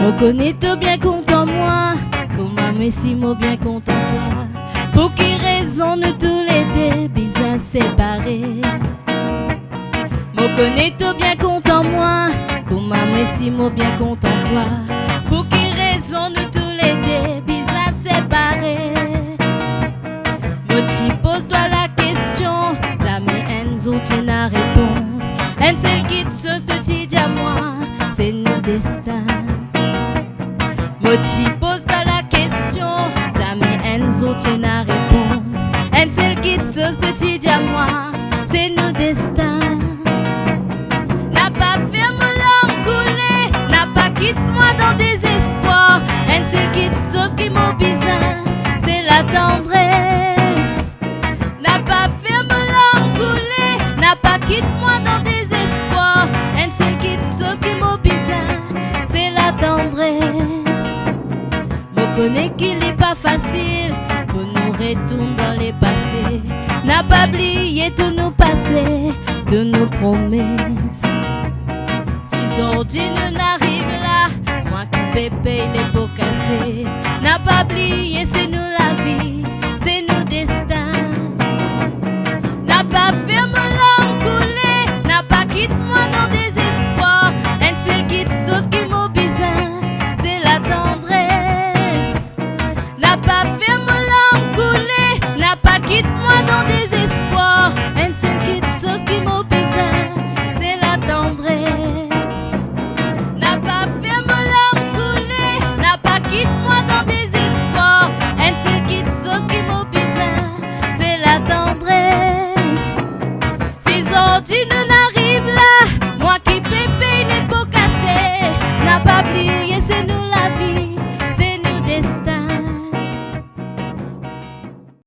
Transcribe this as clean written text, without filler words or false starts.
Moi connais tout bien content moi, comment moi si moi bien content toi. Pour qui raison nous tous les deux bizarres séparés. Moi connais tout bien content moi, comment moi si moi bien content toi. Pour qui raison nous tous les deux bizarres séparés. Moi tu pose-toi la question, ça me Enzo tu n'as réponse. En celle qui te sauce de ti dis à moi, c'est nous destin. Moi tu pose-toi la question, ça me Enzo tu n'as réponse. En celle qui te sauce de ti dis à moi, c'est nous destin. N'a pas fait mon larme couler, n'a pas quitté moi dans désespoir. En celle qui te sauce qui m'a bizarre, c'est la tendresse. N'a pas fait mon larme couler, n'a pas quitté moi dans désespoir. En celle qui te sauce qui m'a bizarre, c'est la tendresse. Me connais qu'il n'est pas facile pour nous retourner dans les passés. N'a pas oublié tout nous passé, de nos promesses. Si aujourd'hui nous n'arrive là, moi qui peux payer les pots cassés. N'a pas oublié c'est nous la vie, c'est nous destin. N'a pas fait mon larme couler, n'a pas quitté moi dans des